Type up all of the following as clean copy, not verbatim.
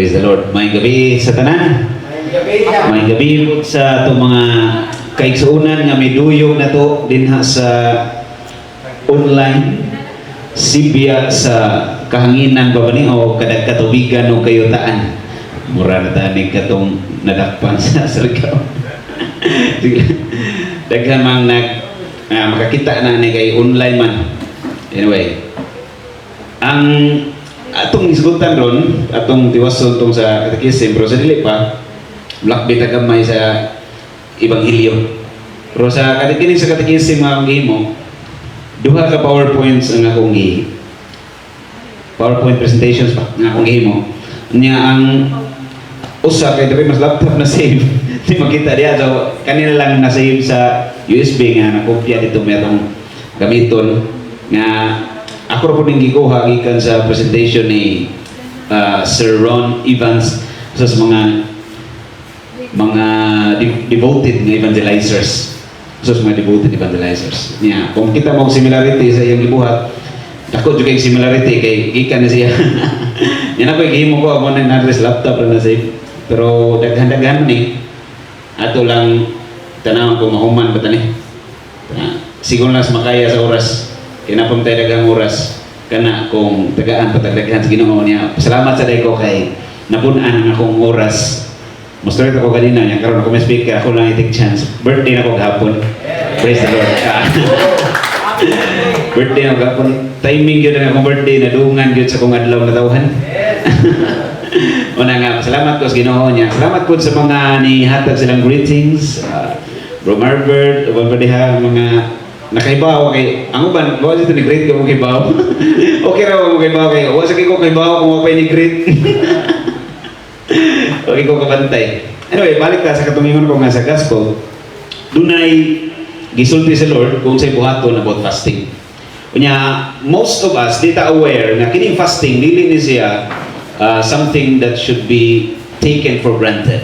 Praise the Lord. May gabi sa tanan. May gabi po sa itong mga kaigsuunan nga may duyong na to dinha sa online Sibya sa kahanginan ba ni o kadag katubigan o kayutaan. Mura na tanig katong nadakpan sa sargaw. Daghan mang makakita na ni kay online man. Anyway, ang atong isgutan ron, atong tiwason tong sa katekisim, pero sa dili pa, blackbait agamay sa Ebanghelyo. Pero sa katikinig sa katekisim nga ang gihimo, duha ka PowerPoints ang akong PowerPoint presentations pa nga akong gihimo. Nya ang usa kay diri mas laptop na save. Di makita diya, so kanina lang na save sa USB nga nakopya dito may atong gamiton nga ako rin po nang gikuha gikan sa presentation ni Sir Ron Evans sa mga devoted na evangelizers. So sa mga devoted evangelizers. Yeah. Kung kita mo similarity sa iyang gibuhat, ako juga yung similarity kay gikan na siya. Yan ako yung ko ako nang address laptop na save. Pero daghan-daghan ni ato lang tanaw ko mahuman ba tani. Siguro nas makaya sa oras. Kinapam tayo dagang oras kana kung tagaan patagdaghan sa Ginoo niya. Salamat sa day ko kay napunan ang akong oras. Mustard ako kanina niya karon ako may speaker ako lang i-take chance. Birthday na ko gahapon. Praise the Lord. Birthday na gahapon. Timing yun ang akong birthday na dungan yun sa kong adlaw na tawhan. Una nga, salamat ko sa Ginoo niya. Salamat po sa mga nihatag silang greetings. Bro Marbert, mga nakaibaw kay ang uban bawa dito ni great ko kaibaw. Okay ra mo kaibaw kay wa sa ko kaibaw kung mapay ni great. Okay ko kabantay. Anyway, balik ta sa katumingon ko nga sa gospel. Dunay gisulti sa Lord kung say buhaton about fasting. Unya most of us dita aware na kining fasting dili ni siya something that should be taken for granted.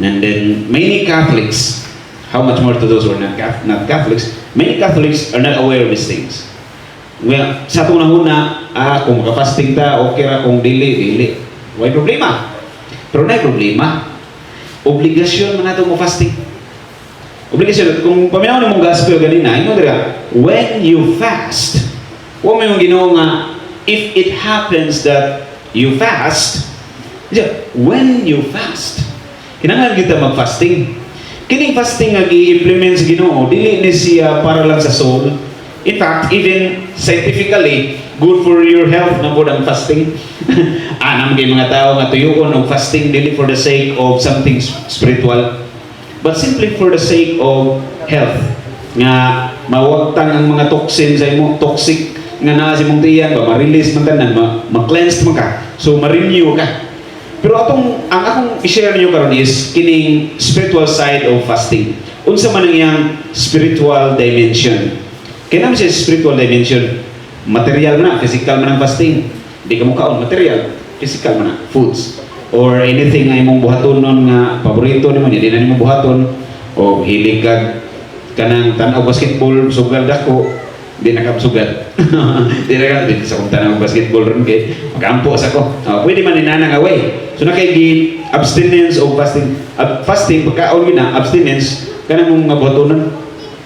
And then many Catholics, how much more to those who are not Catholics, many Catholics are not aware of these things. Well, sa itong nahuna, kung makafasting ta, okay ra, kung dili. May problema. Pero na problema. Obligasyon man natin mo fasting. Obligasyon. Kung paminaw na mong gospel ganina, ino dira, when you fast, huwag mo yung Ginoo nga, if it happens that you fast, when you fast, kinanglan kita mag-fasting. Kining fasting nga i-implement sa Ginoo dili ni siya para lang sa soul. In fact, even scientifically good for your health na po ang fasting. Anam kay mga tao nga tuyuon og fasting dili for the sake of something spiritual but simply for the sake of health. Nga mawagtang ang mga toxin sa imo, toxic nga naa sa imong tiyan ba ma-release man tanan, ma-cleanse man ka. So ma-renew ka. Pero ang akong i-share niyo karon is kining spiritual side of fasting. Unsa man ang iyang spiritual dimension. Kinam siya spiritual dimension. Material man na, physical man ang fasting. Di ka mo kaon material, physical man na, foods or anything nga imong buhaton nga paborito nimo niya, di na nimo buhaton o hilig kag kanang tan-aw basketball sugal dako, di na ka sugal. Di na ka sa kung tan-aw basketball ron kay magampo sa ko. Pwede man inanang away. So na kay abstinence o fasting. Fasting pagkaon gina abstinence kanang mga buhatonon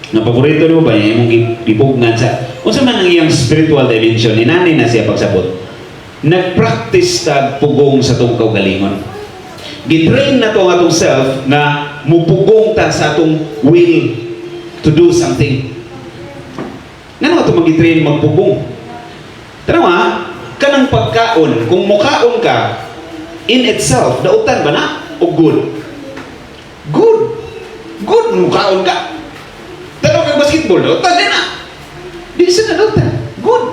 nga paborito nimo ba imong gipugnan sa unsa man ang iyang spiritual dimension inani na siya pagsabot. Nagpractice tag pugong sa tong kaugalingon. Gitrain na to ang atong self na mupugong ta sa atong will to do something. Ngano ato magitrain magpugong? Tanawa, kanang pagkaon, kung mukaon ka in itself, dautan ba na o good? Good. Good mukaon ka. Tanaw kang basketball, dautan din na. Di sa na dautan. Good.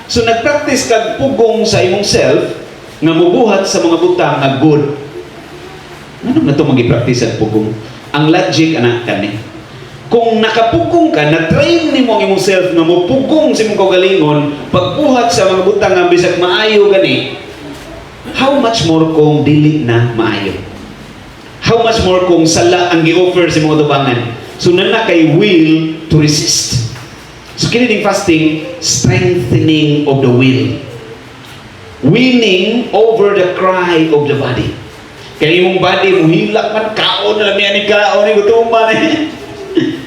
So nagpractice kag pugong sa imong self nga mubuhat sa mga butang nga good. Ano na ito mag-i-practice ang pugong? Ang logic anak kani. Kung nakapugong ka, na-train ni mo ang imong self nga mupugong sa imong kaugalingon, pagbuhat sa mga butang nga bisag maayo gani, how much more kung dili na maayo? How much more kung sala ang gi-offer sa mga tubangan? So nana kay will to resist. So kinining fasting, strengthening of the will. winning over the cry of the body. Kaya imong body mo hilak man, kaon na lang yan, kaon, gutuman eh.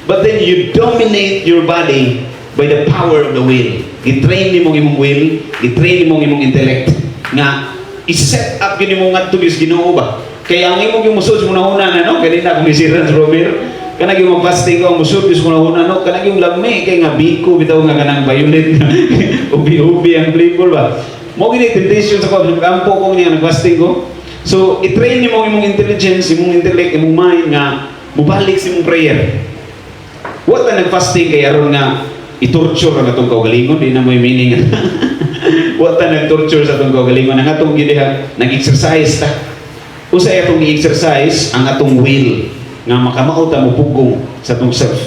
But then you dominate your body by the power of the will. Gitrain ni mong imong will, gitrain ni mong imong intellect, nga i-set up yun imong nga tugis Ginoo ba? Kaya ang imong yung musod mo na una na, no? Ganina kung isiran sa Romero, kanag yung fasting ko, ang musod mo na una, no? Kanag yung lami, kaya nga biko, bitaw nga kanang violet, ubi-ubi ang flavor ba? Mo gini temptation sa ko, ampo ko niya, nag-fasting ko. So, i-train ni mong imong intelligence, imong intellect, imong mind nga, mubalik sa imong prayer. What na nag-fasting kaya aron nga i-torture ang atong kaugalingon, di na mo yung meaning. What na nag-torture sa atong kaugalingon, ang atong gidiha, nag-exercise ta. Usay atong i-exercise ang atong will, nga makamauta mo pugong sa atong self.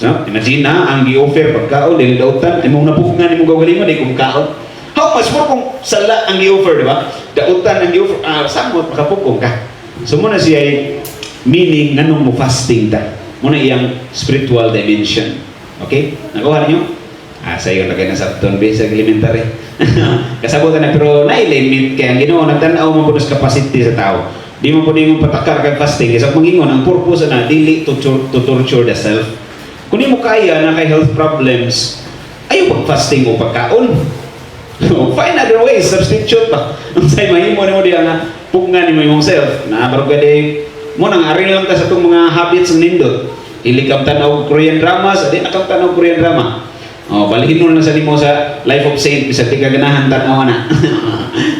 So, imagine na, ang gi-offer pagkaon, dili dautan, imong napugngan imong kaugalingon, di kung kaon. How much more kung sala ang gi-offer, di ba? Dautan ang gi-offer, samot, makapugong ka. So, muna siya meaning, nganong mo fasting ta. Muna iyang spiritual dimension. Okay? Nakuha niyo? Sa iyo lagay na sa basic elementary. Kasabutan na, pero na-limit kaya ang Ginoo nagtanaw mo po sa capacity sa tao. Di mo po ninyo patakar kag fasting. Kasi magingon, ang purpose na dili to torture the self. Kung di mo kaya na kay health problems, ayaw pag-fasting o pagkaon. Find other ways, substitute pa. Ang sa'yo mahimo ni mo diya nga, pungan ni mo yung self. Nabarog ka di, mo nang arin lang ka sa itong mga habits ng nindot. Ilikam tanaw Korean dramas, adi nakam tanaw Korean drama. Balikin mo na sa limo sa Life of Saint, bisa di ka ganahan tanaw na.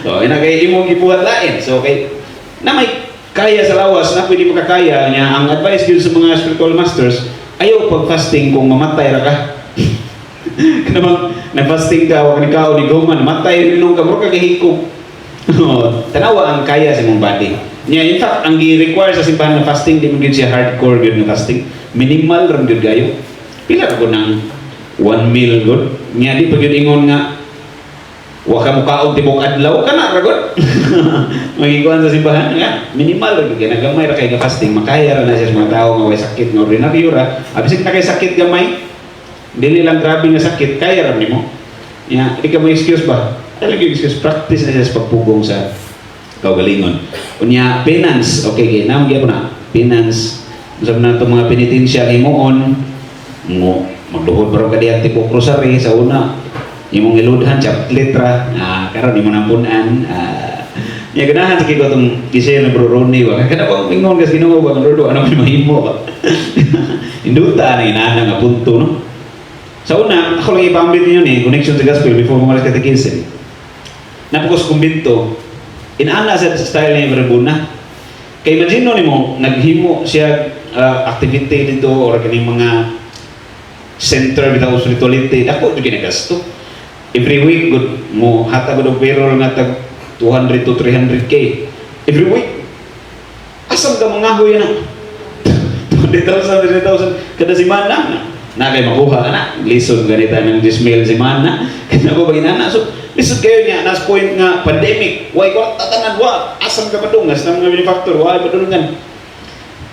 So, ina kay imo gibuhat lain. So, kay na may kaya sa lawas na pwede makakaya niya, ang advice gyud sa mga spiritual masters, ayaw pag-fasting kung mamatay ra ka. Kanang nag-fasting ka, wag ni kao ni guman, matay nung ka mo kagahikog. Tanawa ang kaya sa imong body. In fact, ang gi-require sa simbahan na fasting, di mo gyud siya hardcore gyud na fasting. Minimal ram gyud gayo. Pila ra ko ng 1 meal good. Nya di pa gyud ingon nga wa ka mo kaon tibok adlaw kana ra gud. Magikuan sa simbahan nga minimal ra gyud kay nagamay ra kay nga fasting, makaya ra na siya sa mga tawo nga way sakit nga ordinaryo ra. Abisig na kay sakit gamay, dili lang grabe nga sakit, kaya ra nimo. Nya di ka mo excuse ba? Talaga excuse, practice na siya sa pagpugong sa kaugalingon. Unya penance, okay kay naam gyud na penance. Usab na itong mga penitensya kay moon mo magduhod baro ka diha tipo rosary sa una imong iludhan chap letra karon imo nang punan nya ganahan sa kiko tong gisel na bro Ronnie wa kada pa ingon kas Ginoo ba lord ano may mahimo ba induta na inana nga punto no. Sa una ako lang ipambit niyo ni connection sa gospel before mo malas catechism napukos kumbento inana sa style ni Verbuna. Kay imagine nimo naghimo siya activity dito or kaning mga center bitaw spirituality dako gyud ginagasto. Every week good mo hatag og payroll nga tag 200 to 300k every week. Asam ka mga hoy na 20,000 kada semana na kay makuha na lisod ganita ng 10,000 semana kana ko baginana so lisod kayo niya nas point nga pandemic why ko tatanan wa asam ka padungas ng mga manufacturer why padungan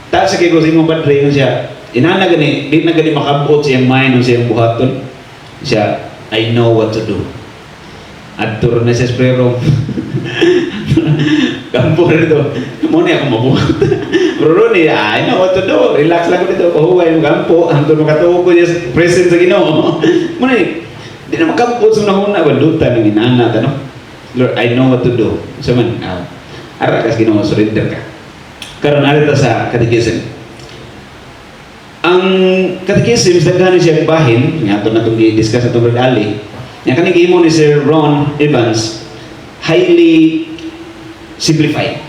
ta sa kay ko sino padre siya inana gani di na gani makabot siyang mind o siyang buhaton siya I know what to do adtor na siya pero kampo rito mo na ako mabuhat pero Ronnie I know what to do relax lang ko dito pahuway mo kampo hangtod makatuo ko niya present sa Ginoo mo na di na makampot sa nahuna bandutan ng inana no Lord I know what to do so man ara kas Ginoo surrender ka karon arita sa catechism. Ang catechism daghan siya bahin nga ato na itong i-discuss atong Brother Ali nga kaning gihimo ni Sir Ron Evans highly simplified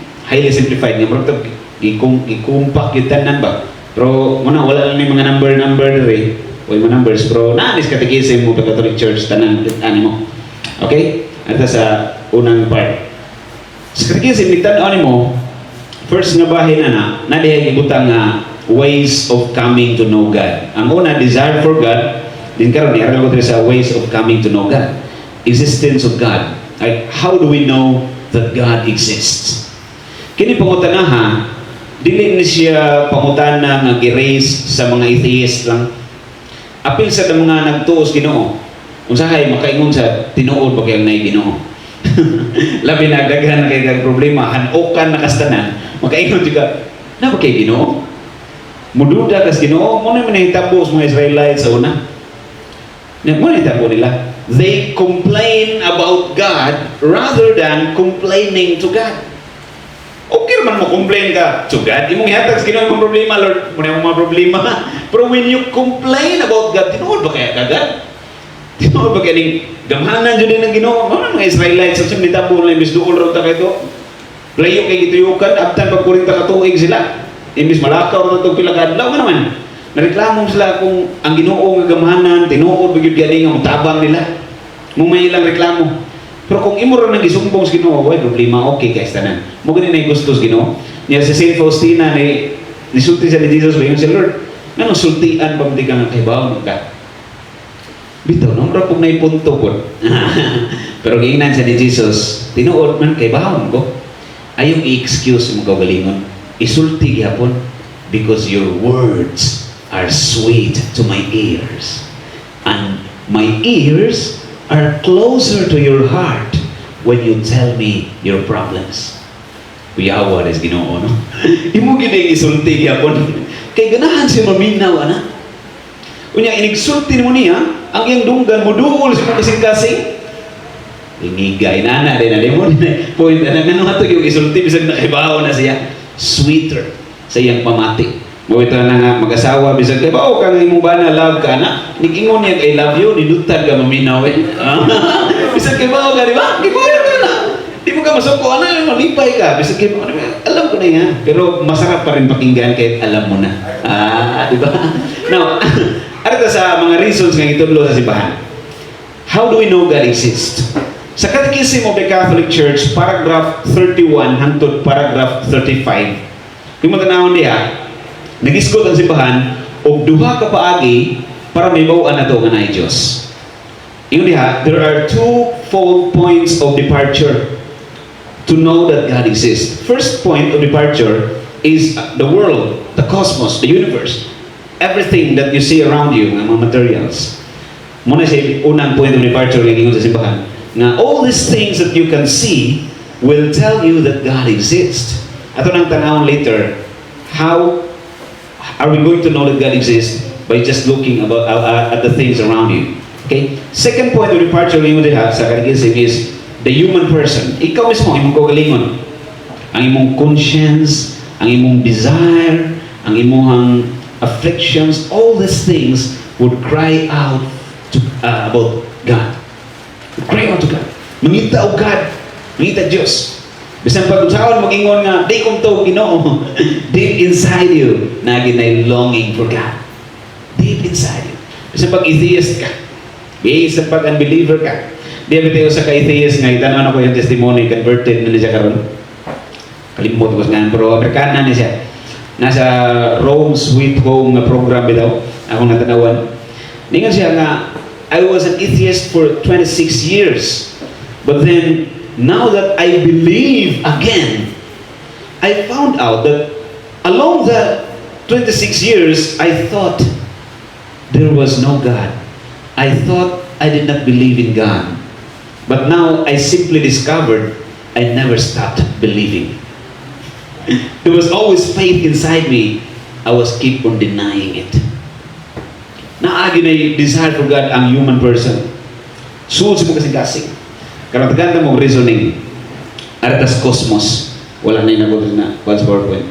nga murag i-compact yung tanan ba pero muna wala lang yung mga number dere o yung mga numbers pero naanis catechism mo Catholic Church tanan mo okay ito sa unang part sa catechism nagtan-on mo first nga bahin na diha ibutang nga ways of coming to know God. Ang una, desire for God. Din karon i-aral ko sa ways of coming to know God. Existence of God. Like, how do we know that God exists? Kini pangutanaha, dili ni siya pangutana nga gi-raise sa mga atheist lang. Apil sa mga nagtuos Ginoo. Unsahay makaingon sa tinuod pa kay nay Ginoo. Labi na daghan na kay kag problema, hanukan na kastanan, makaingon juga, na ba kay Ginoo? Mududa kas Ginoo, mo na manahitabo sa mga Israelites sa una. Mo na hitabo nila. They complain about God rather than complaining to God. Okay naman mo complain ka to God. Imong ihatag sa Ginoo imong problema, Lord, mo na imong mga problema. Pero when you complain about God, tinuod ba kaya ka God? Tinuod ba kaya ning gamhanan jud ng Ginoo? Ano mga Israelites sa nitabo na imbis duol ra ta kay to. Layo kay gituyukan abtan pag 40 ka tuig sila. Imbis malakaw ra to pila ka adlaw naman. Nareklamo sila kung ang Ginoo nga gamhanan, tinuod bigid gani nga mutabang nila. Mumay ilang reklamo. Pero kung imo ra nang gisumbong sa Ginoo, way problema okay kay tanan. Mo gani nay gusto sa Ginoo. Niya si Saint Faustina ni nisulti sa ni Jesus bayon si Lord. Ngano sultian pa di ka nga kahibaw ka. Bitaw no ra pug nay punto pod. Pero giingnan sa ni Jesus, tinuod man kay bahon ko. Ayong i-excuse mo kagalingon. Isulti gyapon because your words are sweet to my ears, and my ears are closer to your heart when you tell me your problems. Kuyawa res Ginoo no. Imo gid isulti gyapon kay ganahan siya maminaw ana. Unya inigsulti nimo niya ang iyang dunggan mo duol sa kasing-kasing. Ingigay na din mo point na ngano ato yung isulti bisag nakibaw na siya sweeter sa iyang pamati. Mawito na nga mag-asawa, bisag, ba, kang imong ba na love ka na? Nigingon niya, I love you, nilutad ka maminaw eh. Bisag kay ba, di ba? Gibawa ka na. Di mo ka masuko, malipay ka. Bisag kay alam ko na yan. Pero masarap pa rin pakinggan kahit alam mo na. Di ba? Now, arita sa mga reasons nga itudlo sa simbahan. How do we know God exists? Sa Catechism of the Catholic Church, paragraph 31 hangtod paragraph 35, yung matanawon diha, nagisgot ang simbahan og duha ka paagi para may mauan na to nga naay Dios. Ingon diha, there are two-fold points of departure to know that God exists. First point of departure is the world, the cosmos, the universe. Everything that you see around you, nga mga materials. Muna siya unang point of departure nga ingon sa simbahan. Nga all these things that you can see will tell you that God exists. Ato nang tanawon later, how are we going to know that God exists? By just looking about at the things around you. Okay? Second point of departure nga diha sa Catechism is the human person. Ikaw mismo, imong kaugalingon. Ang imong conscience, ang imong desire, ang imong afflictions, all these things would cry out to, about God. Would cry out to God. Mangita o God. Mangita Diyos. Bisan pag usawan mag-ingon nga, di kong to, Ginoo. Deep inside you, naginay longing for God. Deep inside you. Bisan pag atheist ka, bisan pag unbeliever ka, di abitayo sa ka-atheist nga, itanong ako yung testimony, converted na niya karon. Kalimot ko nga, pero Amerikana niya siya. Nasa Rome Sweet Home na program bitaw, akong natanawan. Ningan siya nga, I was an atheist for 26 years. But then, now that I believe again, I found out that along the 26 years, I thought there was no God. I thought I did not believe in God. But now I simply discovered I never stopped believing. There was always faith inside me. I was keep on denying it. Naagi na desire for God ang human person. Suod mo kasing-kasing. Karang ganda mong reasoning. Aritas cosmos. Wala na yung nagulat na sa PowerPoint.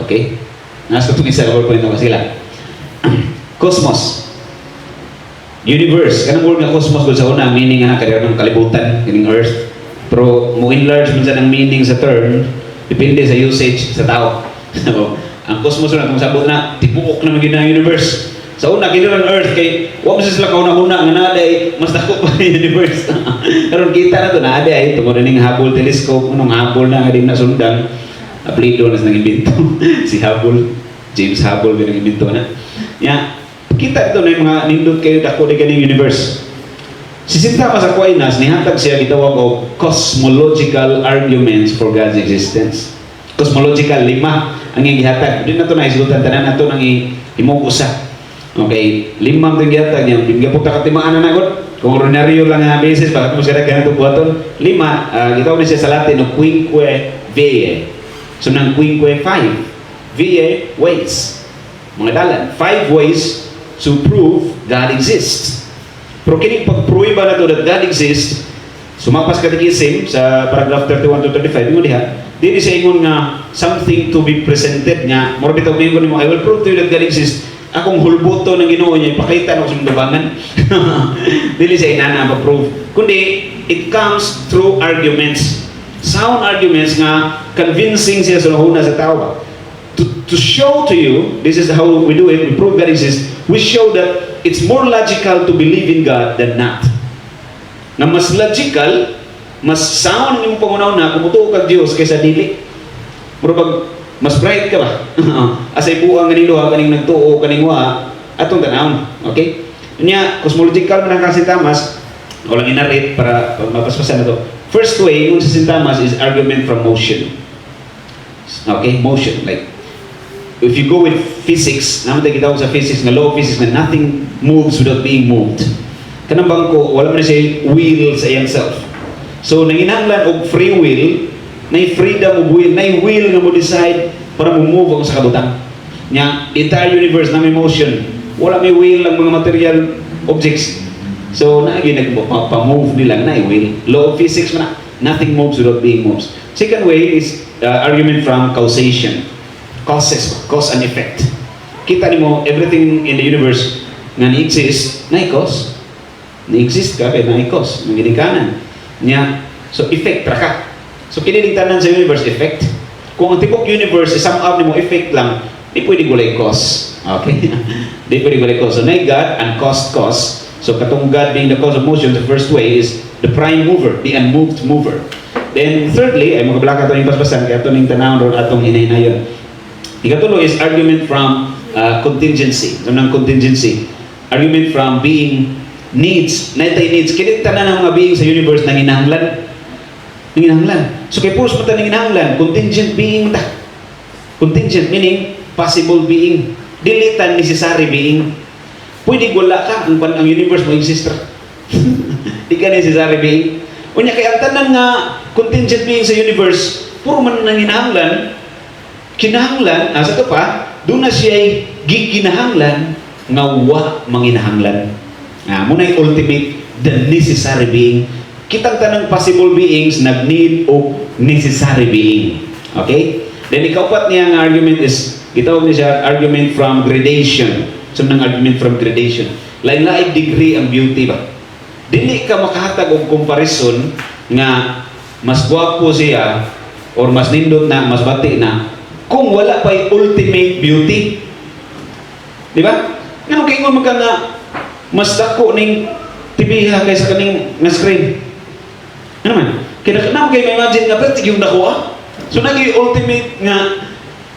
Okay? Nasa itong isa PowerPoint na sila. Cosmos. Universe. Kanang word nga cosmos ko sa una, meaning nga kaya ng kalibutan, yung earth. Pero mo enlarge mo sa ng meaning sa term, depende sa usage sa tao. So, ang cosmos na kung sabot na, tibuok na maging na universe. Sa una, kinilang earth, kay huwag mo sila kauna-una, nga naaday, mas dako pa yung universe. Karon kita na ito, naaday, tungkol na yung Hubble telescope, anong Hubble na, hindi na sundan, Aplido na nang-imbento. Si Hubble, James Hubble, nang-imbento na. Yeah. Kita ito na yung mga nindot kayo, dako na ganing universe. Sisinta pa sa Aquinas, nihatag siya gitawag o cosmological arguments for God's existence. Cosmological, 5 ang iyang gihatag. Doon na ito na isulutan, tanan na ito nang imog usa. Okay, 5 itong giyatag niya. Pingapunta ka timaan na nagod. Kung ordinaryo lang nga basis, bakit mo siya ganito buhaton? 5, gitawag niya sa Latin, no, quinque viae. So, nang quinque 5. Viae, ways. Mga dalan. 5 ways to prove God exists. Pero kining pag-pruiba na to that God exists, sumapas katikism sa paragraph 31 to 35, mo diha, dili sa ingon nga something to be presented nga, mura bitaw ngayon mo, I will prove to you that God exists. Akong hulbuto ng Ginoo niya, ipakita na ko sa dubangan. Dili sa inana ma-prove. Kundi, it comes through arguments. Sound arguments nga convincing siya sa lahuna sa tao. To show to you, this is how we do it, we prove God exists, we show that it's more logical to believe in God than not. Na mas logical, mas sound yung pangunaw na kumutuo kag Diyos kaysa dili. Murag mas bright ka ba? Asay buang ganing duha kaning nagtuo kaning wa atong tanawon. Okay? Nya cosmological man ang kasi Thomas, walang inarit para mapaspasan na to. First way yung sa Thomas is argument from motion. Okay, motion, like if you go with physics, naman tayo kita sa physics, na law of physics, na nothing moves without being moved. Kanang bangko, wala man na siya will sa iyang self. So, nanginahanglan og free will, na freedom of will, na will nga mo decide para mo move ako sa kabutang. Nya, entire universe na may motion. Wala may will ang mga material objects. So, nagpa-move nila na will. Law of physics man na, nothing moves without being moved. Second way is argument from causation. Cause and effect. Kita ni mo, everything in the universe nga ni-exist, na-cause. Ni-exist ka, kaya na-cause. Ng ginikanan. Nya, so effect, raka. So, kiniligtanan sa universe, effect. Kung ang tibok universe, somehow ni mo effect lang, di pwede gulay cause. Okay? Di pwede gulay cause. So, na God and cause. So, katong God being the cause of motion, the first way is the prime mover, the unmoved mover. Then, thirdly, ay magablaka ito yung paspasan, kaya ito yung tanawon ron atong hinahinayon. Ikatulo is argument from contingency. So, ng contingency. Argument from being needs. Naitay needs. Kinitanan ng mga being sa universe na hinahanglan. So, kay puros mata ng hinahanglan, contingent being mata. Contingent meaning possible being. Dilitan necessary being. Pwede wala ka ang universe mo exist. Di ka necessary being. Unya kay ang tanan nga contingent being sa universe, puro man nang hinahanglan, kinahanglan, asa to pa, doon na siya giginahanglan nga wa manginahanglan. Muna yung ultimate, the necessary being. Kitang tanang possible beings nag-need o necessary being. Okay? Then ikaupat niya ang argument is, gitawag niya siya argument from gradation. So, nang argument from gradation. Lain-laing degree ang beauty ba? Dili ka makahatag og comparison nga mas gwapo siya or mas nindot na, mas bati na kung wala pa yung ultimate beauty. Di ba? Nga kay mo magka nga mas dako ning tibiha kaysa kaning nga screen. Ano man? Kaya na kayo imagine nga pati yung nakuha. So naging ultimate nga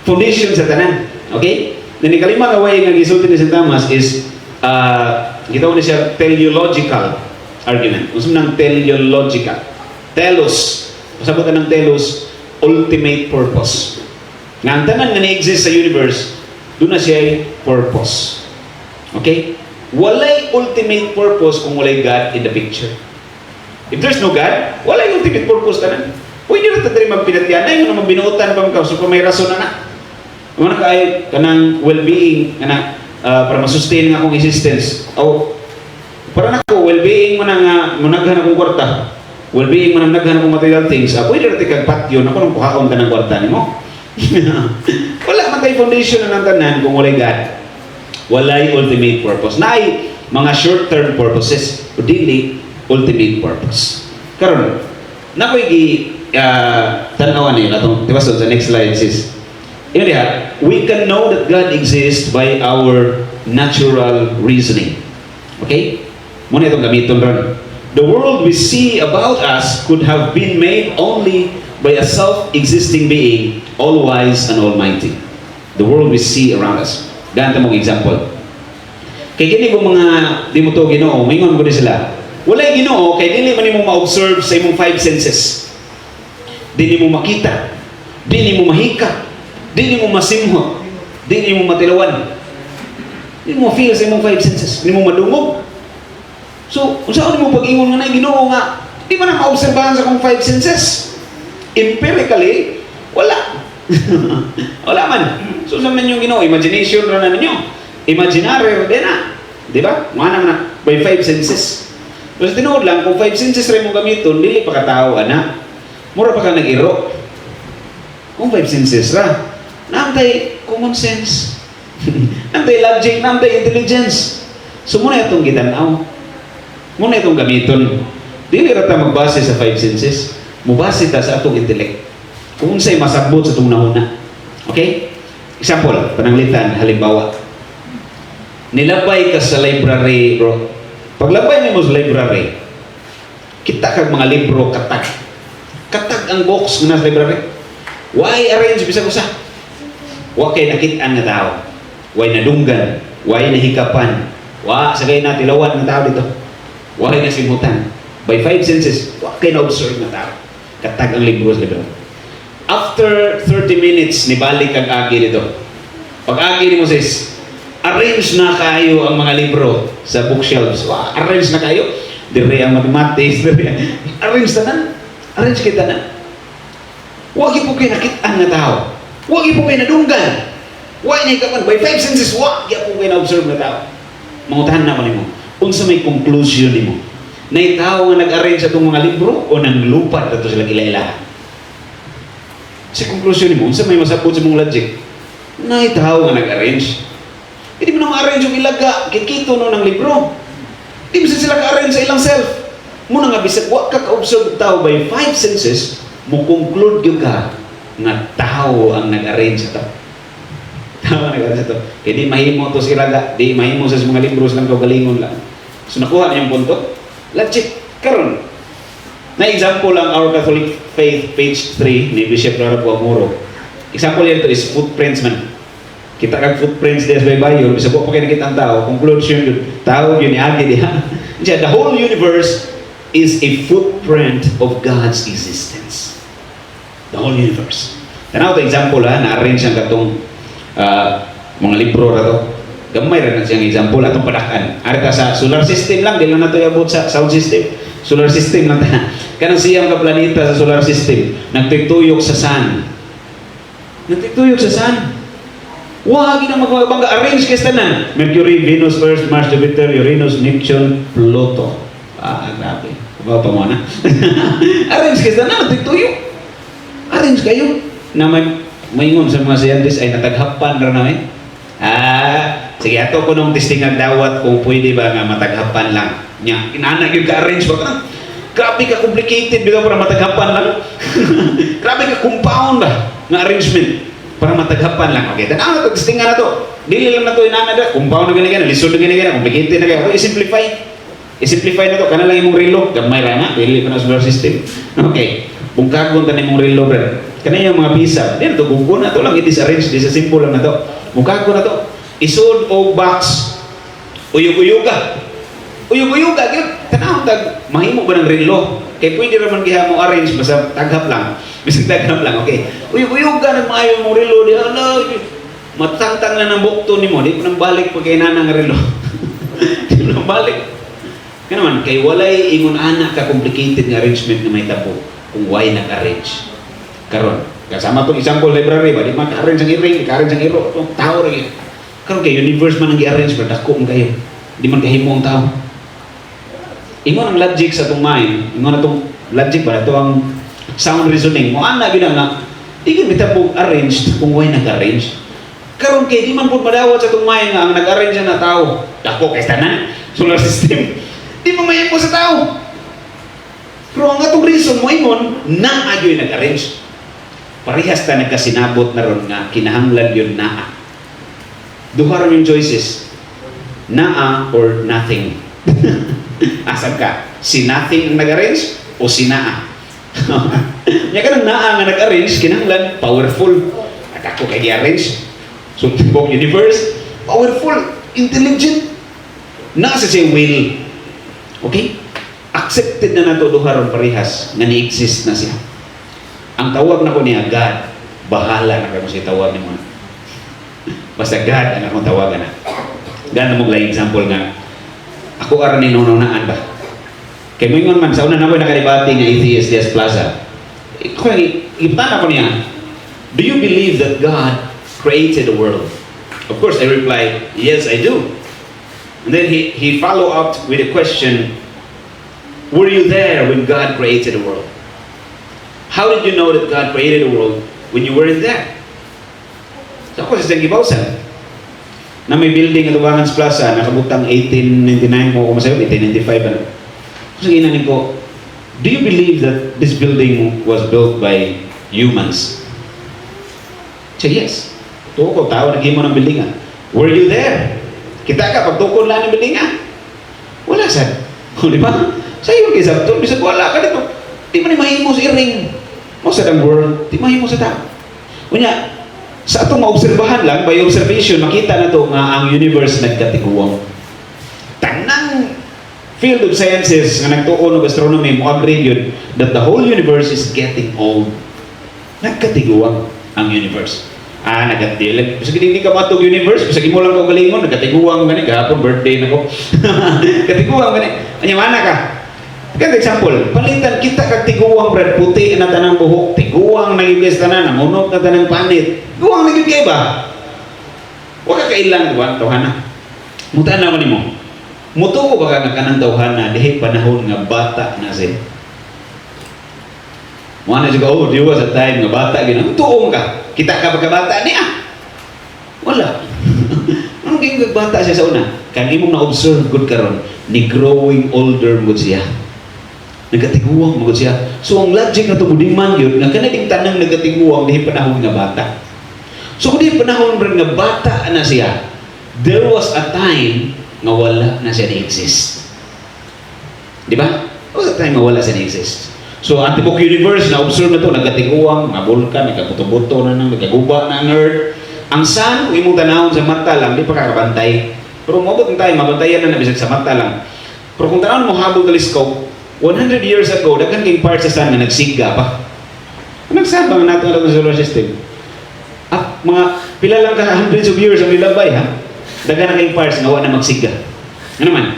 foundation sa tanan. Okay? Then ikalima nga way nga gisulti ni St. Thomas is gitawag na siya teleological argument. Kung saan ng teleological. Telos. Sabutan ng telos, ultimate purpose. Nga ang tanan nga na-exist sa universe, doon na siya purpose. Okay? Walay ultimate purpose kung walay God in the picture. If there's no God, walay ultimate purpose tanan. Pwede na tayo magpinatyan na yung binuutan pa mga so kung may rason na na. Mga kaay kanang well-being, kanang para masustain nga akong existence. O, para na ko, well-being mo na nga, managhan akong kwarta. Well-being mo na managhan akong material things. Pwede na tayo kagpatyon, ako nang kuhaon ka ng kwarta ni mo. Wala man tayo foundation na ng tanan kung walay God. Walay ultimate purpose. Na ay mga short-term purposes, o dili ultimate purpose. Karon, na ko'y tanawan niyo, atong, diba so, sa next slide is, yun diha, we can know that God exists by our natural reasoning. Okay? Muna itong gamiton ron. The world we see about us could have been made only by a self-existing being, all-wise and almighty. The world we see around us. Ganito mong example. Kaya gini ko mga di mo to Ginoo, mingon ko din sila. Wala yung Ginoo, kaya dili man mo ma-observe sa imong 5 senses. Dili mo makita, dili mo mahika, dili mo masimhot, dili mo matilawan. Di mo feel sa imong five senses, di mo madungog. So, kung saan mo pag-ingon nga na Ginoo nga, di man na maobserbahan sa kong five senses. Empirically, wala. Wala man. So, naman yung Ginoo, imagination ra na ninyo. Imaginary din na. Di ba? Mga naman na, by five senses. Tapos tinuod lang, kung five senses rin mo gamiton, dili pa katao, anak. Mura pa ka nag-iro. Kung five senses ra, naantay common sense. Naantay logic, naantay intelligence. So, muna itong gitanaw. Muna itong gamiton. Dili ra ta magbase sa five senses. Mubase ta sa atong intellect. Kung unsay masabot sa itong nahuna. Okay? Example, pananglitan, halimbawa. Nilabay ka sa library, bro. Paglabay mo sa library, kita kag mga libro katag. Katag ang box nga nasa library. Why arrange bisag usa? Wa kay nakit-an nga tao. Why nadunggan, why nahikapan. Wa sagay na tilawan nga tao dito. Why nasimutan. By five senses, wa kay na-observe nga tao. Katag ang libro sa library. After 30 minutes, nibalik kag agi dito. Pag-agi ni Moses, arrange na kayo ang mga libro sa bookshelves. Wow, arrange na kayo. Dire ang mathematics, arrange na. Arrange kita na. Huwag po kayo nakit-an na tao. Huwag po kayo nadunggan. Huwag na ikapan. By five senses, huwag po kayo na-observe na tao. Mangutahan na mo. Unsa may conclusion ni mo? Na tao nga nag-arrange sa itong mga libro o nang lupad na ito sila ila-ilahan? Sa conclusion ni mo, unsa may masabot sa mong logic? Na tao nga nag-arrange. Hindi mo na ma-arrange yung ilaga, kikito no ng libro. Hindi mo sila ka-arrange sa ilang self. Muna nga, bisag, wag ka ka-observe tao by five senses, mo conclude yung ka nga tao ang nag-arrange sa tao. Tao ang nag-arrange sa tao. Kaya di mahimo to si ilaga, di mahimo sa mga libro silang kaugalingon lang. So nakuha na yung punto. Logic. Karon, na example lang, Our Catholic Faith, page 3, ni Bishop Rara Puamuro. Example yan to is footprints man. Kita kag footprints des by bayo, bisa po pa kayo nakita ang tao, conclusion yun, tao yun agi diha. The whole universe is a footprint of God's existence. The whole universe. Tanaw to example ha, na-arrange ang katong mga libro ra to. Gamay ra na siyang example atong padakan. Ari ta sa solar system lang, dili na to abot sa sound system. Solar system lang ta. Kanang siyang ka planeta sa solar system, nagtituyok sa sun. Nagtituyok sa sun. Wag na magbangga arrange kay tanan. Mercury, Venus, Earth, Mars, Jupiter, Uranus, Neptune, Pluto. Grabe. Ba pa mo na. Arrange kay tanan, nagtituyok. Arrange kayo na maingon sa mga scientists ay nataghapan ra na sige ato ko nung testingan dawat kung pwede ba nga mataghapan lang. Nya, inana gyud ka arrange ba ka? Grabe ka complicated bitaw para mataghapan lang. Grabe ka compound ba nga arrangement para mataghapan lang. Okay, tanaw na to, testingan na to. Dili lang na to inana da, compound na gani, lisod na gani, complicated na kaya. I-simplify. I-simplify na to, kana lang imong relo, gamay ra nga, dili pa na solar system. Okay. Bungkagon ta nimong relo ber. Kana yung mga pisa, di na to gugon na to lang i-disarrange, di sa simple lang na to. Bungkagon na to. Isod o box, uyog-uyuga. Uyog-uyuga, tanaw tag mahimo ba ng relo? Kay pwede raman giha mo arrange basta taghap lang. Bisag taghap lang, okay. Uyog-uyuga nag maayo mo relo di ala. Matangtang na ng bukto nimo, di ko nang balik pag kay nanang relo. Di ko nang balik. Kaya naman, kay walay ingon ana ka complicated nga arrangement na may tabo kung why nag-arrange. Karon, kasama tong example library ba, di man ka-arrange ang iring, ka-arrange ang iro, itong tao rin. Karon kay universe man ang i-arrange, ba dako kayo. Di man kahimo ang tao. Ingon ang logic sa itong mind, ingon na itong logic ba, ito ang sound reasoning. Mo ana gina nga, di ka bitabog arranged kung why nag-arrange. Karon kay di man po madawat sa itong mind nga ang nag-arrange na tao. Dako kay tanan, solar system. Di man mayan po sa tao. Pero ang atong reason mo ingon, na ayoy nag-arrange. Parehas ta nagkasinabot na ron nga kinahanglan yun naa. Duha ron yung choices. Naa or nothing. Asan ka? Si nothing ang nag-arrange o si naa? Nya kanang naa nga nag-arrange kinahanglan powerful. At ako kay i-arrange. So tibok universe, powerful, intelligent. Nasa siya will. Okay? Accepted na nato duha ron parehas nga ni-exist na siya. Ang tawag na ko niya, God. Bahala na kayo siya tawag ni mo. Basta God ang akong tawagan na. Gano'n mo lang example nga, ako aran ni nununaan ba? Kaya mo yun man, sa una na ko nakaribati nga atheist Diaz Plaza. Ako, ipitan ako niya, do you believe that God created the world? Of course, I replied, yes, I do. And then he followed up with a question, were you there when God created the world? How did you know that God created the world when you weren't there? So ako sa Gibausan, na may building at Ubangan's Plaza, nakabutang 1899 mo ako masayo, 1895 ano. So inanin ko, do you believe that this building was built by humans? Say yes. Tuko ko, tao naghimo ng buildingan. Were you there? Kita ka, pagtukod lang ng buildingan. Wala sad. O di ba? Sa iyo kisa, ito, bisag wala ka dito. Di man mahimo sa iring. O sa dang world, di mahimo sa tao. Kunya, sa atong maobserbahan lang, by observation, makita na to nga ang universe nagkatiguang. Tanang field of sciences nga nagtuon ng astronomy mo agree yun that the whole universe is getting old. Nagkatiguang ang universe. Nagkatiguang. Kasi hindi ka matog universe, kasi mo lang ko galingon, nagkatiguang gani, kahapon birthday na ko. Katiguang gani. Anyamana ka. Ganda example, palitan kita kag tiguang brad, puti na tanang buhok, tiguang nagigis tanan, namunot na tanang panit. Tiguang nagigay ba? Huwag ka kailan, diba? Tawhana. Mutaan na ko ni mo. Mutuo ba ka nga kanang tawhana, dihit panahon nga bata na siya. Mga na siya, oh, there was a time nga bata, gano'n. Tuong ka. Kita ka pagkabata niya. Wala. Anong ginagag bata siya sa una? Kaya imong na-observe good karon ni growing older mo siya. Nagatiguang mo siya. So ang logic na tumuding man yun, nga kanating tanang nagatiguang dahil panahon nga bata. So kung dahil panahon rin nga bata na siya, there was a time nga wala na siya na-exist. Di ba? There was a time nga wala siya na-exist. So ang tibok universe na observe na ito, nagatiguang, mga vulkan, nagkabuto-buto na nang, nagaguba na ang earth. Ang sun, kung imong tanahon sa mata lang, di pa kakabantay. Pero mabot ng tayo, mabantayan na nabisag sa mata lang. Pero kung tanahon mo habol telescope, 100 years ago, daghan kayong part sa sun na nagsiga pa. Nagsabang natin ang solar system. At mga pila lang ka hundreds of years ang nilabay, ha? Daghan na kayong parts na wala na magsiga. Ano naman?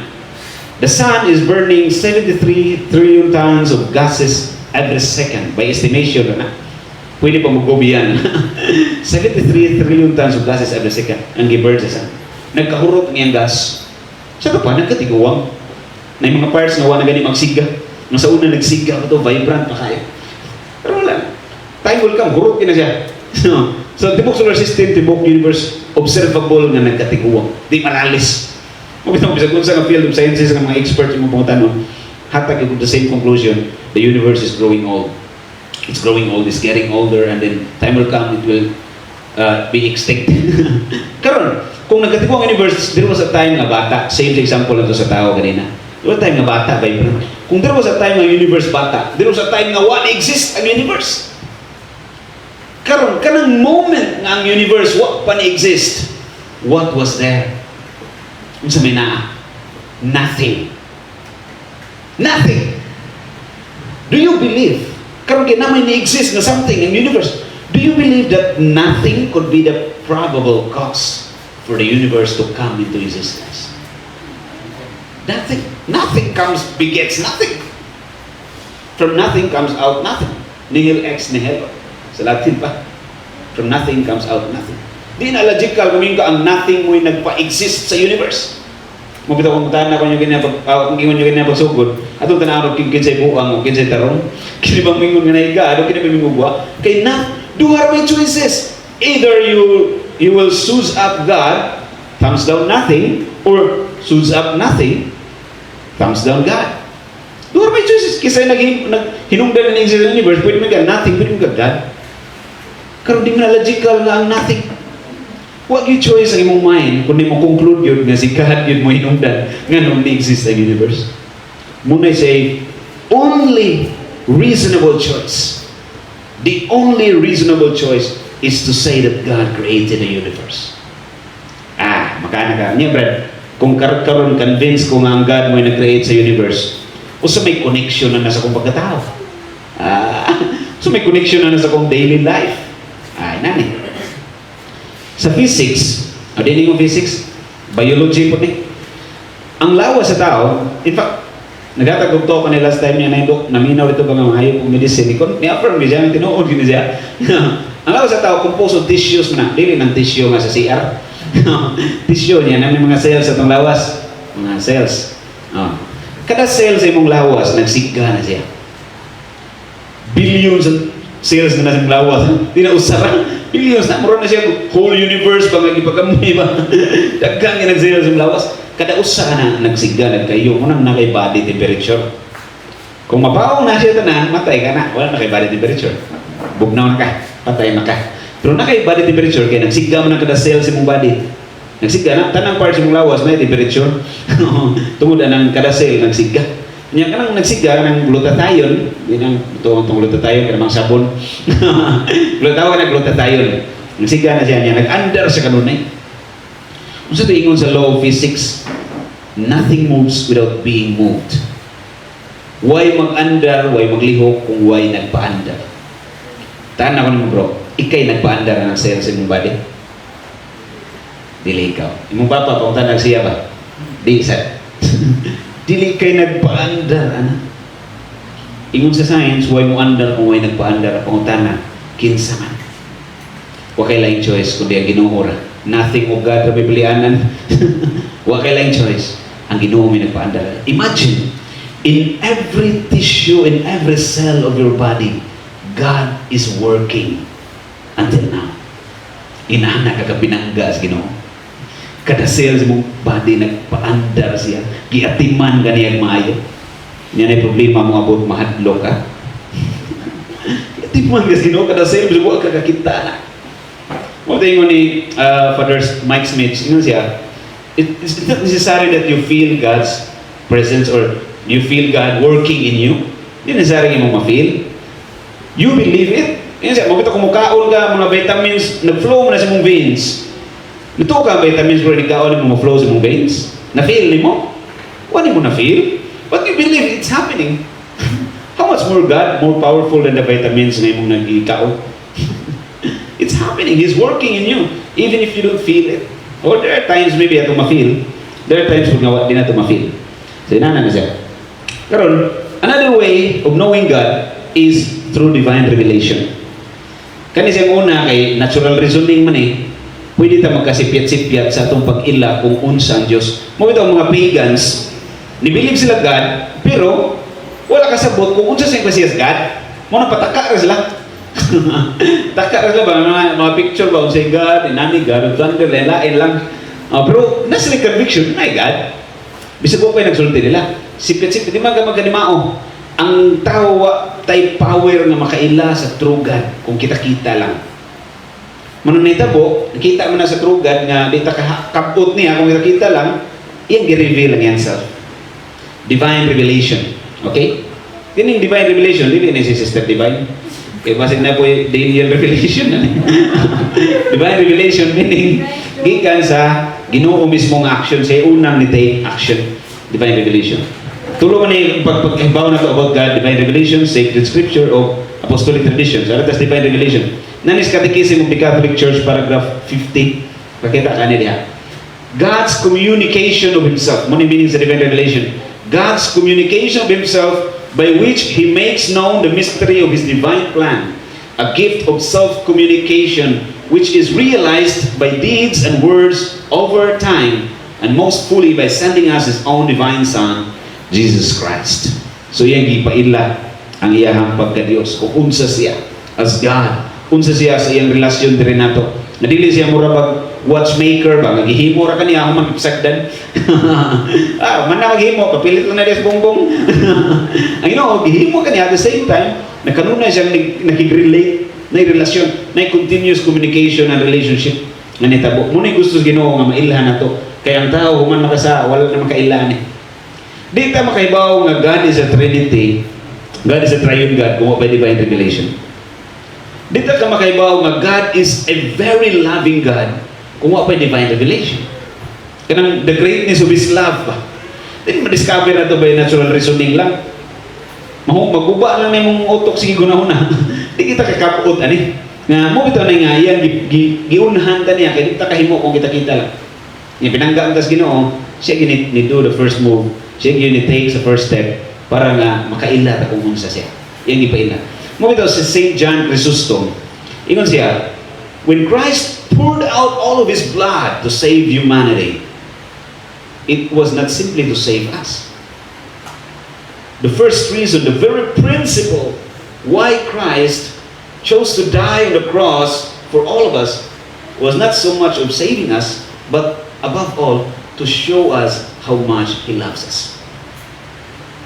The sun is burning 73 trillion tons of gases every second by estimation na. Pwede pa magbobiyan. 73 trillion tons of gases every second ang giburn sa sun. Nagkahurot ng iyang gas. Sa pa, nagkatiguang. Na yung mga parts na wala na gani magsiga. Nung sa una nagsiga ito, vibrant pa kayo. Pero wala. Time will come, hurot ka na siya. So, tibok solar system, tibok universe, observable nga nagkatiguang. Di malalis. Mabitang kung sa field of sciences ng mga experts yung mga tanong, hatag yung the same conclusion, the universe is growing old. It's growing old, it's getting older, and then time will come, it will be extinct. Karon, kung nagkatiguang universe, there was a time na bata. Same example na to sa tao kanina. There was a time na bata, vibrant. Kung there was a time na universe bata, there was a time na one exist ang universe. Karon, kanang moment nga ang universe wa pa ni-exist, what was there? Kung sa may naa, nothing. Nothing. Do you believe, karon kaya naman ni-exist na something in universe, do you believe that nothing could be the probable cause for the universe to come into existence? Nothing. Nothing comes, begets nothing. From nothing comes out nothing. Nihil ex nihilo. Sa Latin pa. From nothing comes out nothing. Di na logical kung ka ang nothing mo'y nagpa-exist sa universe. Mabitaw kung tahan na kung yung ganyan pagsugod, atong tanawag kung kinsay buang o kinsay tarong, kinibang mingon nga naiga, ano kinibang mingugwa, kay na, do have my choices. Either you will choose up God, thumbs down nothing, or choose up nothing, thumbs down God. Do have my choices. Kasi hinungdan na sa universe, pwede mo ka nothing, pwede mo ka God. Karon di mo na logical nga ang nothing. Huwag yung choice ang imong mind kung di mo conclude yun nga si God yun mo hinungdan nga nung exist ang universe. Muna say, only reasonable choice. The only reasonable choice is to say that God created the universe. Makana ka. Niya, Brad, kung karon convinced ko nga ang God mo ay nag-create sa universe, o sa may connection na nasa kong pagkatao. So may connection na nasa kong daily life. Nani. Sa physics, dinig mo physics, Biology po ni. Ang lawas sa tao, in fact, nagtatagog to ko na last time niya na ito, naminaw ito ba nga mahayop kong medicine, ni-affirm ni siya, tinuod ni siya. Ang lawas sa tao, composed of tissues na, dili ng tissue nga sa CR. Tissue niya, na may mga cells sa itong lawas. Mga cells. Kada cells sa imong lawas, nagsigga na siya. Billions of cells na nasa lawas. Di na usara. Billions na. Mura na siya. Whole universe pa mag-ipagamay ba. Dagang yung nag-cells sa lawas. Kada usa ka na nagsigga, nagkayo. Unang na kay body temperature. Kung mabaong na siya tanan, matay ka na. Wala na kay body temperature. Bugnaw na ka. Patay na ka. Pero na kay body temperature, kaya nagsigga mo ng kada cells sa mong body. Nagsigga na. Tanang parts sa mong lawas, may temperature. Tungod ng kada cell, nagsigga. Nya kanang nagsiga ng glutathione, dinang itong glutathione kanang sabon. Glutathione. Nagsiga na siya niya, nag-under sa kanunay. Kung sa ingon sa law of physics, nothing moves without being moved. Why mag-under, why maglihok kung why nagpa-under? Taan ako naman bro, ikay nagpa-under ng cells sa imong body? Dili ikaw. Imong papa, paunta nagsiya ba? Di isa. Dili kay nagpa-andar, ana. Ingon sa science, why mo andar kung why nagpa-andar, pangutana, kinsa man. Wa kay laing choice kundi ang Ginoo ra. Nothing of God ra biblianan. Wa kay laing choice. Ang Ginoo may nagpa-andar. Imagine, in every tissue, in every cell of your body, God is working until now. Inana ka pinangga sa Ginoo. Kada cells mong body nagpaandar siya, giatiman ganiyang maayo. Yan ay problema mo abot mahadlok ka. Giatiman ka sino, kada cells huwag kakakita na. What tayo ni Father Mike Smith, yun siya, it's not necessary that you feel God's presence or you feel God working in you. Hindi necessary mo ma-feel. You believe it. Yun siya, makita kumukaon ka, mga vitamins, nag-flow mo na sa mong veins. Ito ka vitamins pero ikaw mo ma-flow sa mong veins. Na-feel ni mo? Wala mo na-feel? But you believe it's happening. How much more God, more powerful than the vitamins na imong nag-ikaw? It's happening. He's working in you. Even if you don't feel it. Or there are times maybe ato ma-feel. There are times kung nga di na ito ma-feel. So inana na siya. Karon, another way of knowing God is through divine revelation. Kani siyang una kay natural reasoning man pwede ta magkasipyat-sipyat sa atong pag-ila kung unsa ang Diyos. Mo bitaw mga pagans, nibilib sila God, pero wala kasabot kung unsa siyang klase God. Mo na pataka ra sila. Taka ra sila ba mga picture ba unsay God, inani God, thunder lain lang. Pero nasa conviction, my God. Bisag mo pa nagsulti nila. Sipyat-sipyat, di magkanimao. Ang tao tay power na makaila sa true God kung kita-kita lang. Manunita po, nakita mo na sa true God nga di ta kaput niya kung kita lang, iyang gi-reveal ang self. Divine revelation. Okay? Dining divine revelation, dili ni si Sister Divine. Kaya basig na po yung Daniel revelation. Divine revelation meaning gikan sa Ginoo mismong action, sa unang ni take action. Divine revelation. Tulo man ni paghibaw na to about God, divine revelation, sacred scripture, o apostolic tradition. So that's divine revelation. Nanis Catechism of the Catholic Church, paragraph 50. Pakita ka niya. God's communication of Himself. Muna meaning sa divine revelation. God's communication of Himself by which He makes known the mystery of His divine plan. A gift of self-communication which is realized by deeds and words over time and most fully by sending us His own divine Son, Jesus Christ. So yan gipaila ang iyahang pagka-Diyos kung unsa siya as God. Unsa siya sa iyang relasyon dire nato. Nadili siya mura pag watchmaker ba magihimo ra kaniya ako magpasagdan. Man na maghimo papilit lang na des bongbong. Ang gihimo kaniya at the same time nakanunay siya nakig-relate na relasyon, na continuous communication and relationship nga nitabo. Muna gusto sa Ginoo nga mailhan nato. Kaya ang tao human makasa wala na makailan Di ta makahibaw nga God is a Trinity. God is a triune God kung by divine revelation. Di ta makahibaw nga God is a very loving God kung by divine revelation. Kanang the greatness of His love ba? Di ma-discover na to by natural reasoning lang. Maguba lang na yung utok sige guna-una. Di kita kakapuot ani. Nga mo bitaw na nga yan giunhan ta niya kay di ta kahimo kung kita-kita lang. Nga pinangga tas Ginoo, siya ni do the first move, siya gini takes the first step para nga makaila ta kung unsa siya. Yang ipaila. Mo bitaw si Saint John Chrysostom. Ingon siya, when Christ poured out all of His blood to save humanity, it was not simply to save us. The first reason, the very principle why Christ chose to die on the cross for all of us was not so much of saving us, but above all, to show us how much He loves us.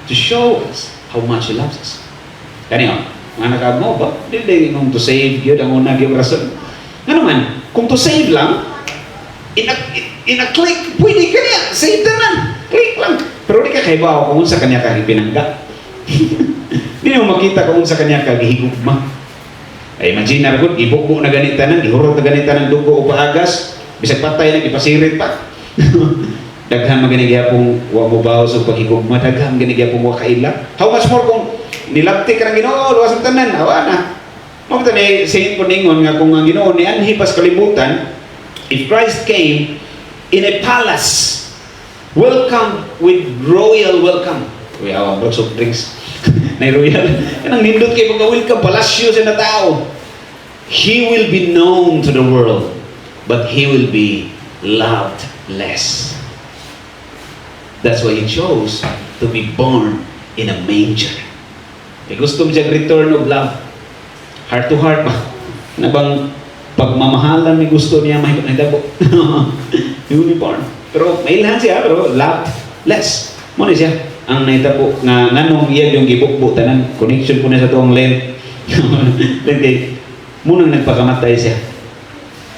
To show us how much He loves us. Kaniyo, mga nakab mo ba? Hindi nung to save, yun ang unang yung rason. Nga naman, kung to save lang, in a click, pwede ka niya, save na lang, click lang. Pero di ka kaibaw kung sa kanya pinangga. Di mo makita kung sa kanya higugma. Ay, imagine na rin, ibukbo na ganitanan, ihurot na ganitanan dugo o paagas, bisag patay na, ipasirit pa. Daghan maganigyapong wamubaw sa paghigugma, daghan maganigyapong wakaila. How much more kung nilapti ka ng Ginoo, luwas ang tanan, awa na. Mabita na Saint Poningon nga kung ang Ginoo ni anhipas kalibutan, if Christ came in a palace, welcome with royal welcome. Uy, awa, lots of drinks. Na royal. Yan ang nindot kayo pagka-welcome, palasyo sa na tao. He will be known to the world, but He will be loved less. That's why He chose to be born in a manger. E gusto mo siya return of love. Heart to heart ba? Na bang pagmamahalan may gusto niya mahidabo. He will be born. Pero may ilahan siya, pero loved less. Muna siya ang naitabo nga nanong iyan yung gibukbo tanan. Connection po na sa tuwang length. Then kay munang nagpakamatay siya.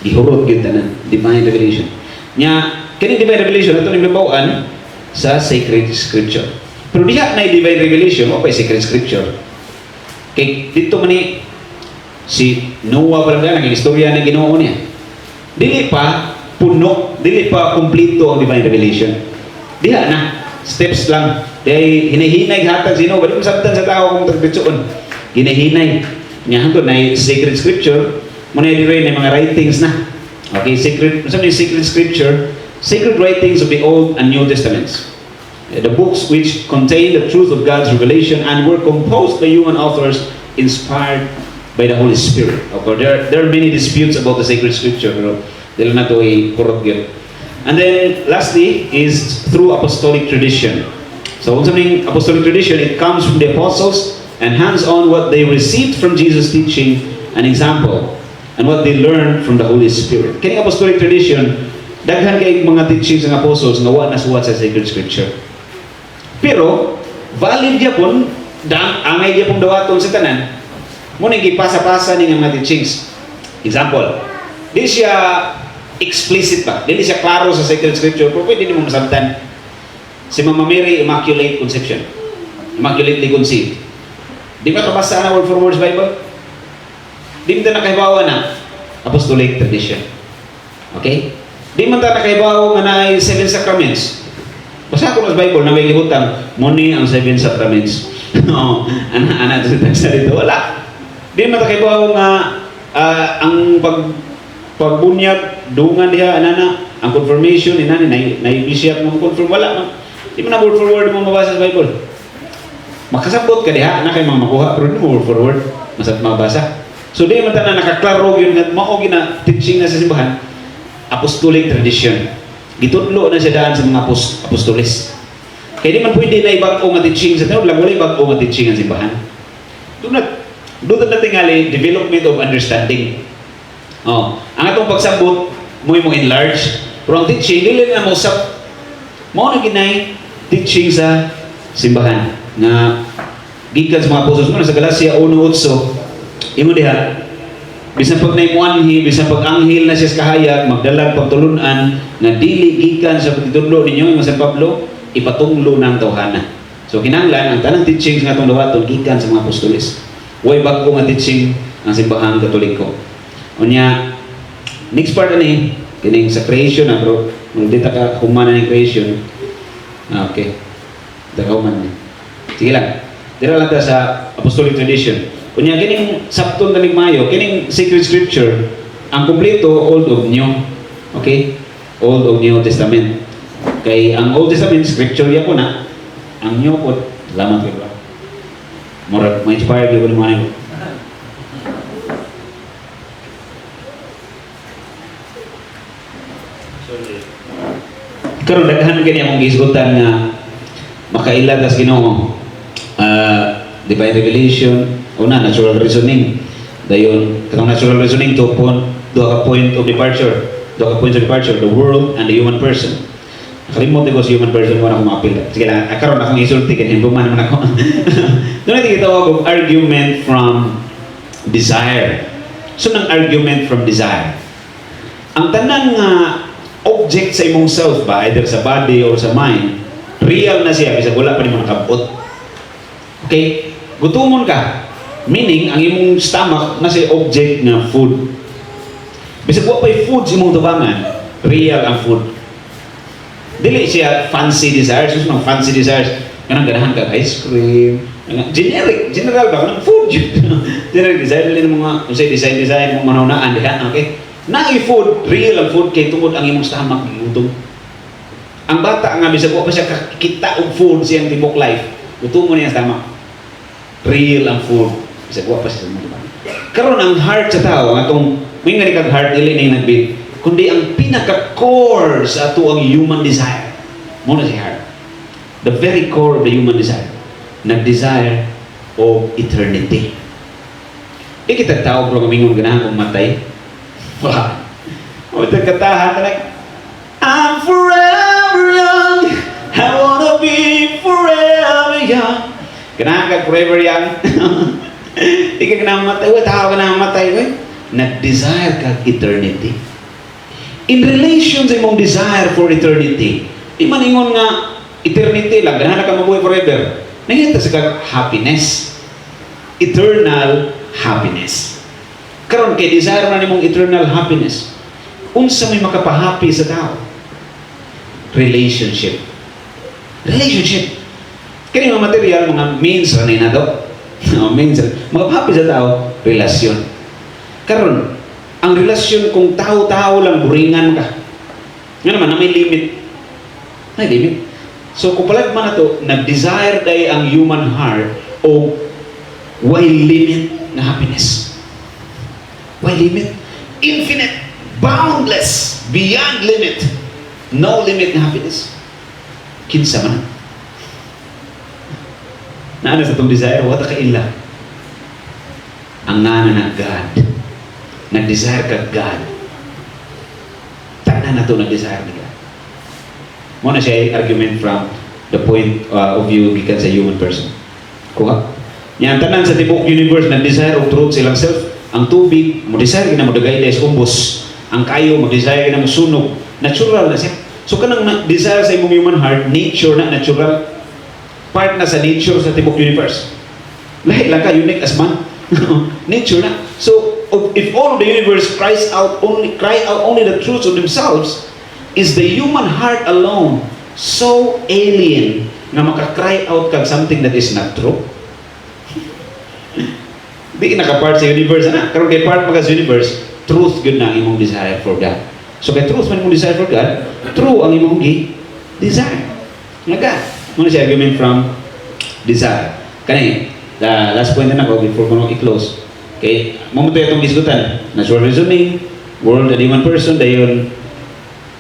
Gihurot yun tanan. Divine revelation. Nya, kani divine revelation, ito nilibawaan sa sacred scripture. Pero diha na divine revelation, o pa sacred scripture. Kay dito man ni si Noah parang ganang istorya ng Ginoo niya. Dili pa puno, dili pa kumpleto ang divine revelation. Diha na, steps lang. Dahil hinahinay hatag sino, balik mo sabtan sa tao kung tagbitsoon. Hinahinay. Nga hangtod na sacred scripture, muna yung rin mga writings na. Okay, sacred, sabi sacred scripture, sacred writings of the Old and New Testaments. The books which contain the truth of God's revelation and were composed by human authors inspired by the Holy Spirit. Okay, there are many disputes about the sacred scripture, pero dila na ito ay purot yun. And then, lastly, is through apostolic tradition. So, kung sabing apostolic tradition, it comes from the apostles and hands on what they received from Jesus' teaching and example and what they learned from the Holy Spirit. Kaya apostolic tradition, daghan kay mga teachings ng apostles nga wa nasuwat sa sacred scripture. Pero, valid yapon, angay yapon dawaton sa tanan, muna gipasa-pasa ni mga teachings. Example, di siya explicit ba? Di siya klaro sa sacred scripture, pero pwede mo masabtan. Si Mama Mary, Immaculate Conception. Immaculately conceived. Di ba kabasa na word for words Bible? Di mo ta nakahibawa na apostolic tradition. Okay? Di mo ta nakahibawa nga na 7 sacraments. Basta ko sa Bible na may gihutang, muni ang 7 sacraments. No, ana sa dito wala. Di mo ta nakahibawa nga ang pagbunyag dungan diha anana ang confirmation inani naibisyak mo confirm wala. Di mo na word for word mo mabasa sa Bible. Makasabot ka diha na kay mga makuha pero di mo word for word mabasa. So di man ta na nakaklaro yun nga mao gina teaching na sa simbahan apostolic tradition. Gitudlo na siya daan sa mga apostoles. Kaya di man pwede na ibag-o nga teaching sa tao lang wala ibag-o nga teaching ang simbahan. Doon na tingali development of understanding. Oh, ang atong pagsabot mo enlarge pero ang teaching dili na mo usap mo na ginay teaching sa simbahan na gikan sa mga apostles mo sa Galacia 1:8 imo diha bisan pag naimuanhi bisan pag anghel na siya sa kahayag magdalag pagtulunan nga dili gikan sa pagtudlo ninyo imo sa Pablo ipatunglo ng tawhana. So kinahanglan ang tanang teachings nga atong dawaton gikan sa mga apostoles. Way bag-o nga teaching ang simbahan Katoliko. Unya, next part ani, kining sa creation na bro, dita ka humana ng creation. Okay. Daka human ni. Sige lang. Dira lang ta sa apostolic tradition. Unya kining sabton kanig Mayo, kining sacred scripture, ang kompleto old of new. Okay? Old o New Testament. Kay ang Old Testament, scripture ya po na. Ang New po, salamat kayo ba? Murag, ma-inspire kayo ko naman. Karon daghan kini akong gisgutan nga makaila tas Ginoo. Divine revelation, una natural reasoning. Dayon katong natural reasoning to ka point of departure. Duha ka points of departure, the world and the human person. Nakalimot ko sa human person ko na kumapil. Sige lang, karon akong isulti kini buman naman ako. Doon natin gitawag og argument from desire. So nang argument from desire. Ang tanang object sa imong self ba, either sa body or sa mind, real na siya, bisag wala pa ni mga kabot. Okay? Gutumon ka. Meaning, ang imong stomach na siya object na food. Bisag wala pa'y food sa imong tubangan, real ang food. Dili siya fancy desires, so mga fancy desires, kanang ganahan ka ice cream, general ba, kanang food yun. General desire, dili ng mga, kung sa'y design mong manaunaan, diha, okay? Na-food, real ang food kay tungod ang imong stomach gutom. Ang bata nga bisag wa pa siya kakita og food siyang tibok life, gutom mo niya sa stomach. Real ang food bisag wa pa siya sa mga. Karon ang heart sa tao, ang atong may nga kag heart dili na nagbit, kundi ang pinaka core sa ato ang human desire. Mo na si heart. The very core of the human desire. Nag-desire of eternity. Kita tao pero kamingon ganahan kong matay. Wah, o ito katahan like, I'm forever young, I wanna be forever young. Kanahan ka forever young. Di ka namatay, tao ka namatay, nag-desire ka eternity. In relation sa imong desire for eternity, di man ingon nga, eternity lang, ganahan ka mabuhay forever. Nangita sa kag happiness. Eternal happiness. Karon kay desire na nimong eternal happiness. Unsa may makapahappy sa tao? Relationship. Relationship. Kani mga material, mga means ra na to. Means. Makapahappy sa tao, relasyon. Karon, ang relasyon kung tao-tao lang buringan ka. Nga naman, na may limit. May limit. So kung palag man na to, nag-desire day ang human heart o why limit na happiness. Why limit? Infinite, boundless, beyond limit. No limit na happiness. Kinsa man. Naano sa itong desire, wata ka ila. Ang ngana na God. Nag-desire ka God. Tanan na ito nag-desire ni God. Muna siya argument from the point of view gikan sa human person. Kuha? Yan, tanan sa tibok universe, nag-desire of truth silang self. Ang tubig, mo-desire na mo-dagay dahil umbos. Ang kayo, mo-desire na mo-sunog. Natural na siya. So kanang desire sa imong human heart, nature na, natural. Part na sa nature sa tibok universe. Lahat lang ka, unique as man. Nature na. So, if all of the universe cry out only the truths of themselves, is the human heart alone so alien na maka-cry out kag something that is not true? Di naka-part sa universe na. Karon kay part mga sa universe, truth good na ang imong desire for God. So kay truth man imong desire for God, true ang imong desire. Nga God. Muna siya argument from desire. Kani, the last point na ako before ko i-close. Okay, mamuto itong isgutan. Natural reasoning, world and human person, dayon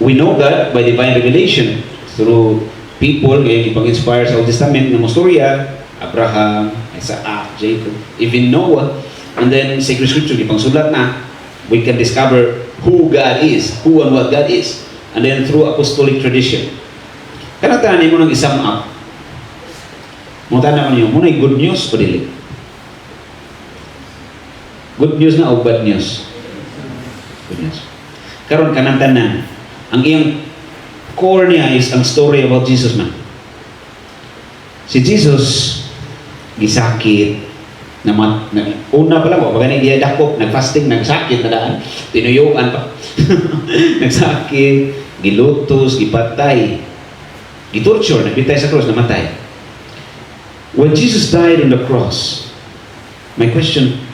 we know God by divine revelation through people kaya ipang-inspire sa Old Testament na mastorya, Abraham, Isaac, Jacob, even Noah, and then sacred scripture, ipang sulat na, we can discover who God is, who and what God is, and then through apostolic tradition. Kanatanan mo nang isum up, mo tanan niyo, muna good news o dili? Good news na o bad news? Good news. Karon kanatanan, ang iyang core niya is ang story about Jesus man. Si Jesus, gisakit, una pa lang, pag nagdakop, nagfasting, nagsakit na daan, tinuyuan pa. Nagsakit, gilutos, gipatay, gitorture, nagbitay sa cross, namatay. When Jesus died on the cross, my question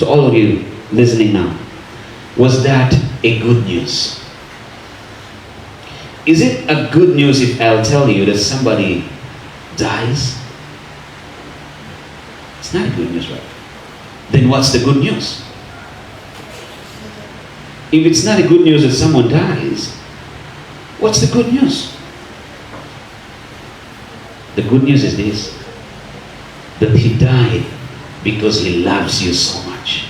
to all of you listening now, was that a good news? is it a good news if I'll tell you that somebody dies? It's not a good news, right? Then what's the good news? If it's not a good news that someone dies, what's the good news? The good news is this, that he died because he loves you so much.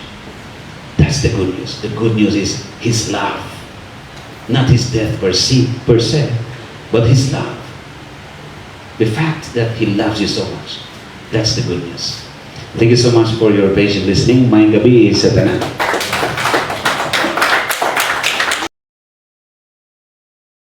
That's the good news. The good news is his love. Not his death per se, but his love. The fact that he loves you so much. That's the good news. Thank you so much for your patient listening. Maayong gabi sa tanan.